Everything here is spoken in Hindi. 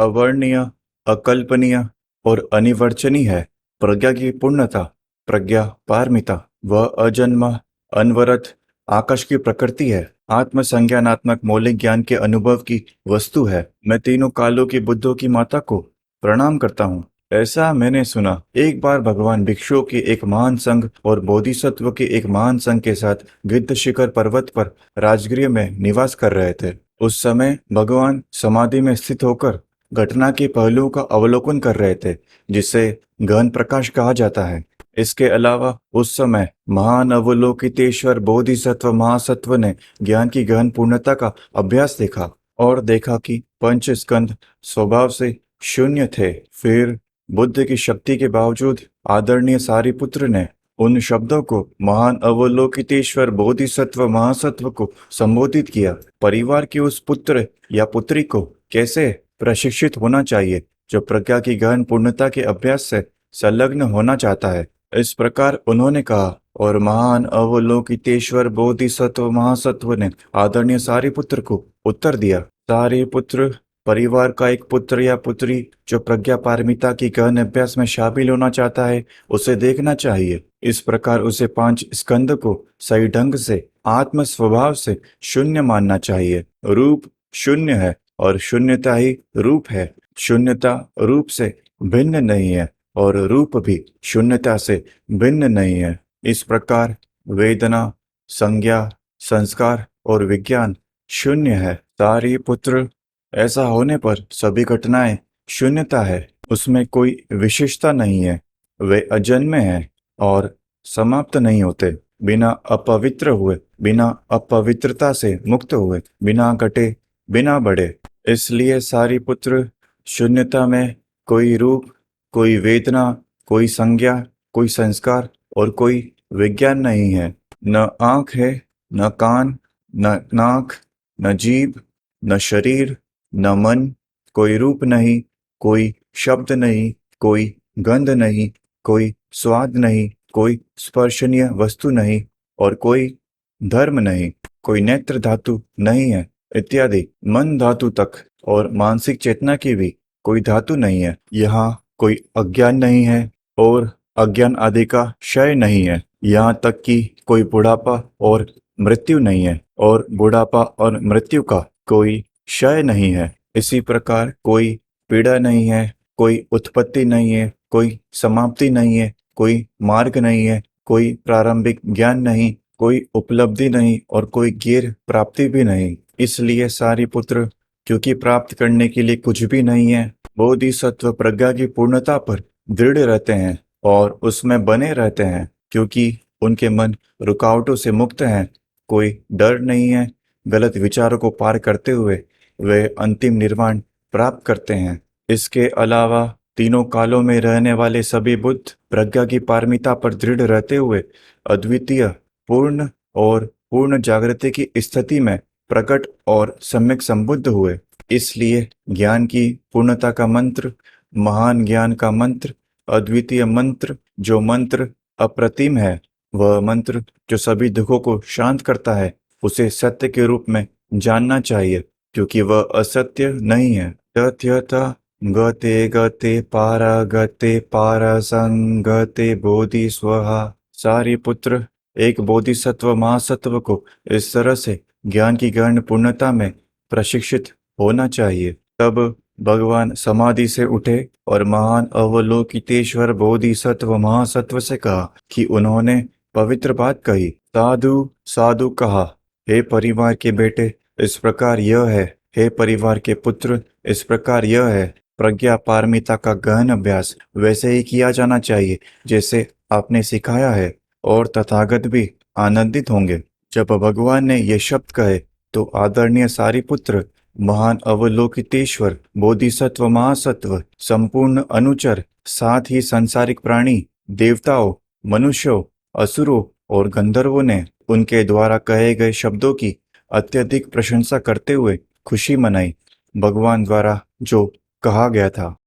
अवर्णनीय, अकल्पनीय और अनिर्वचनीय है। प्रज्ञा की पूर्णता, प्रज्ञा पारमिता, वह अजन्मा, अनवरत आकाश की प्रकृति है। आत्मसंज्ञानात्मक मौलिक ज्ञान के अनुभव की वस्तु है। मैं तीनों कालों की बुद्धों की माता को प्रणाम करता हूँ। ऐसा मैंने सुना, एक बार भगवान भिक्षुओं के एक महान संघ और बोधिसत्व के एक महान संघ के साथ गिद्ध शिखर पर्वत पर राजगृह में निवास कर रहे थे। उस समय भगवान समाधि में स्थित होकर घटना के पहलुओं का अवलोकन कर रहे थे, जिसे गहन प्रकाश कहा जाता है। इसके अलावा उस समय महान अवलोकितेश्वर बोधिसत्व महासत्व ने ज्ञान की गहन पूर्णता का अभ्यास देखा और देखा कि पंच स्कंद स्वभाव से शून्य थे। फिर बुद्ध की शक्ति के बावजूद आदरणीय सारिपुत्र ने उन शब्दों को महान अवलोकितेश्वर बोधिसत्व महासत्व को संबोधित किया। परिवार के उस पुत्र या पुत्री को कैसे प्रशिक्षित होना चाहिए जो प्रज्ञा की गहन पूर्णता के अभ्यास से संलग्न होना चाहता है। इस प्रकार उन्होंने कहा, और महान अवलोकितेश्वर बोधिसत्व महासत्व ने आदरणीय सारिपुत्र को उत्तर दिया। सारिपुत्र, परिवार का एक पुत्र या पुत्री जो प्रज्ञा पारमिता की गहन अभ्यास में शामिल होना चाहता है, उसे देखना चाहिए। इस प्रकार उसे पांच स्कंद को सही ढंग से आत्म स्वभाव से शून्य मानना चाहिए। रूप शून्य है और शून्यता ही रूप है। शून्यता रूप से भिन्न नहीं है और रूप भी शून्यता से भिन्न नहीं है। इस प्रकार वेदना, संज्ञा, संस्कार और विज्ञान शून्य है। सारी पुत्र, ऐसा होने पर सभी घटनाएं शून्यता है, उसमें कोई विशेषता नहीं है। वे अजन्मे हैं और समाप्त नहीं होते, बिना अपवित्र हुए, बिना अपवित्रता से मुक्त हुए, बिना घटे, बिना बढ़े। इसलिए सारी पुत्र, शून्यता में कोई रूप, कोई वेदना, कोई संज्ञा, कोई संस्कार और कोई विज्ञान नहीं है। न आंख है, न कान, न नाक, न जीभ, न शरीर, न मन। कोई रूप नहीं, कोई शब्द नहीं, कोई गंध नहीं, कोई स्वाद नहीं, कोई स्पर्शनीय वस्तु नहीं और कोई धर्म नहीं, कोई नेत्र धातु नहीं है इत्यादि। मन धातु तक और मानसिक चेतना की भी कोई धातु नहीं है। यहाँ कोई अज्ञान नहीं है और अज्ञान आदि का क्षय नहीं है। यहाँ तक कि कोई बुढ़ापा और मृत्यु नहीं है और बुढ़ापा और मृत्यु का कोई क्षय नहीं है। इसी प्रकार कोई पीड़ा नहीं है, कोई उत्पत्ति नहीं है, कोई समाप्ति नहीं है, कोई मार्ग नहीं है, कोई प्रारंभिक ज्ञान नहीं, कोई उपलब्धि नहीं और कोई गैर प्राप्ति भी नहीं। इसलिए सारी पुत्र, क्योंकि प्राप्त करने के लिए कुछ भी नहीं है, बोधिसत्व प्रज्ञा की पूर्णता पर दृढ़ रहते हैं और उसमें बने रहते हैं, क्योंकि उनके मन रुकावटों से मुक्त हैं। कोई डर नहीं है। गलत विचारों को पार करते हुए वे अंतिम निर्वाण प्राप्त करते हैं। इसके अलावा तीनों कालों में रहने वाले सभी बुद्ध प्रज्ञा की पारमिता पर दृढ़ रहते हुए अद्वितीय, पूर्ण और पूर्ण जागृति की स्थिति में प्रकट और सम्यक संबुद्ध हुए। इसलिए ज्ञान की पूर्णता का मंत्र, महान ज्ञान का मंत्र, अद्वितीय मंत्र, जो मंत्र अप्रतिम है, वह मंत्र जो सभी दुखों को शांत करता है, उसे सत्य के रूप में जानना चाहिए, क्योंकि वह असत्य नहीं है। तथ्यता गते गते पारागते पारसंगते बोधि स्वहा। सारी पुत्र, एक बोधिसत्व महासत्व को इस तरह से ज्ञान की गहन पूर्णता में प्रशिक्षित होना चाहिए। तब भगवान समाधि से उठे और महान अवलोकितेश्वर बोधिसत्व महासत्व से कहा कि उन्होंने पवित्र बात कही। साधु साधु कहा, हे परिवार के बेटे, इस प्रकार यह है। हे परिवार के पुत्र, इस प्रकार यह है। प्रज्ञा पारमिता का गहन अभ्यास वैसे ही किया जाना चाहिए जैसे आपने सिखाया है, और तथागत भी आनंदित होंगे। जब भगवान ने ये शब्द कहे तो आदरणीय सारिपुत्र, महान अवलोकितेश्वर बोधिसत्व महासत्व, संपूर्ण अनुचर, साथ ही सांसारिक प्राणी, देवताओं, मनुष्यों, असुरों और गंधर्वों ने उनके द्वारा कहे गए शब्दों की अत्यधिक प्रशंसा करते हुए खुशी मनाई। भगवान द्वारा जो कहा गया था